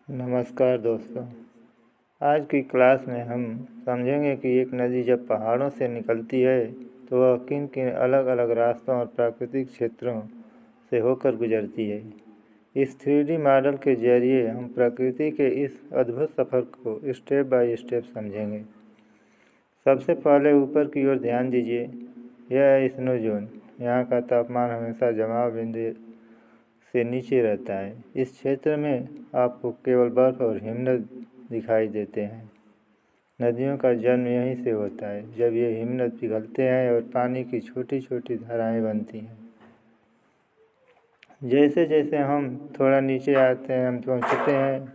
नमस्कार दोस्तों। आज की क्लास में हम समझेंगे कि एक नदी जब पहाड़ों से निकलती है तो वह किन किन अलग अलग रास्तों और प्राकृतिक क्षेत्रों से होकर गुजरती है। इस 3D मॉडल के जरिए हम प्रकृति के इस अद्भुत सफ़र को स्टेप बाय स्टेप समझेंगे। सबसे पहले ऊपर की ओर ध्यान दीजिए, यह है स्नो जोन। यहाँ का तापमान हमेशा जमाव बिंदु से नीचे रहता है। इस क्षेत्र में आपको केवल बर्फ़ और हिमनद दिखाई देते हैं। नदियों का जन्म यहीं से होता है, जब ये हिमनद पिघलते हैं और पानी की छोटी छोटी धाराएं बनती हैं। जैसे जैसे हम थोड़ा नीचे आते हैं, हम पहुँचते हैं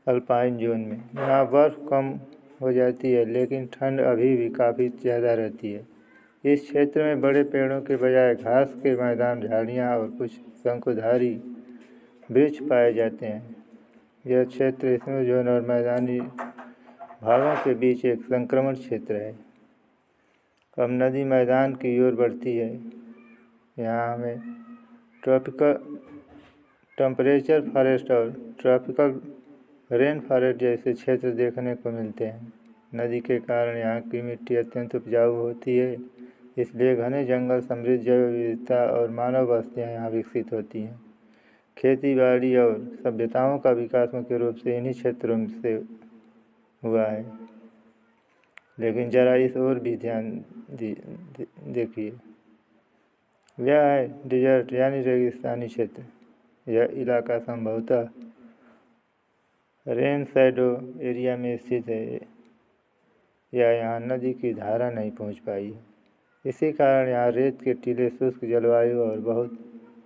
अल्पाइन जोन में। यहाँ बर्फ़ कम हो जाती है, लेकिन ठंड अभी भी काफ़ी ज़्यादा रहती है। इस क्षेत्र में बड़े पेड़ों के बजाय घास के मैदान, झाड़ियाँ और कुछ शंकुधारी वृक्ष पाए जाते हैं। यह क्षेत्र स्नो जोन और मैदानी भागों के बीच एक संक्रमण क्षेत्र है। अब नदी मैदान की ओर बढ़ती है। यहाँ हमें ट्रॉपिकल टेम्परेचर फॉरेस्ट और ट्रॉपिकल रेन फॉरेस्ट जैसे क्षेत्र देखने को मिलते हैं। नदी के कारण यहाँ की मिट्टी अत्यंत उपजाऊ होती है, इसलिए घने जंगल, समृद्ध जैव विविधता और मानव बस्तियाँ यहाँ विकसित होती हैं। खेती बाड़ी और सभ्यताओं का विकास मुख्य रूप से इन्हीं क्षेत्रों से हुआ है। लेकिन ज़रा इस ओर भी ध्यान देखिए, यह है डिजर्ट यानी रेगिस्तानी क्षेत्र। यह इलाका संभवतः रेन शैडो एरिया में स्थित है या यहाँ नदी की धारा नहीं पहुँच पाई है। इसी कारण यहाँ रेत के टीले, शुष्क जलवायु और बहुत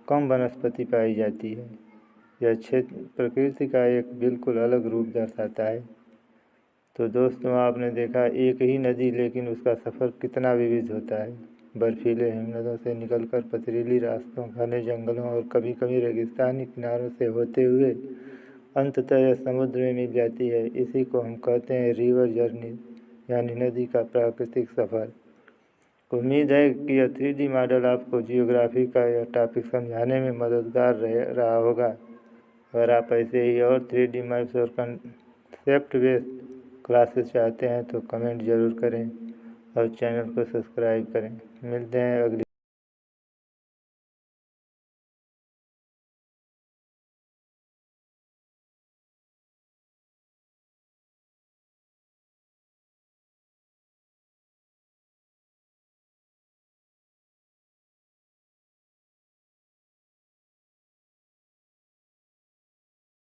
कम वनस्पति पाई जाती है। यह क्षेत्र प्रकृति का एक बिल्कुल अलग रूप दर्शाता है। तो दोस्तों, आपने देखा एक ही नदी, लेकिन उसका सफ़र कितना विविध होता है। बर्फीले हिमनदों से निकलकर पथरीली रास्तों, घने जंगलों और कभी कभी रेगिस्तानी किनारों से होते हुए अंततः यह समुद्र में मिल जाती है। इसी को हम कहते हैं रिवर जर्नी, यानी नदी का प्राकृतिक सफ़र। उम्मीद है कि यह 3D मॉडल आपको जियोग्राफी का यह टॉपिक समझाने में मददगार रहा होगा। अगर आप ऐसे ही और 3D मैप्स और कंसेप्ट बेस्ड क्लासेस चाहते हैं तो कमेंट ज़रूर करें और चैनल को सब्सक्राइब करें। मिलते हैं अगली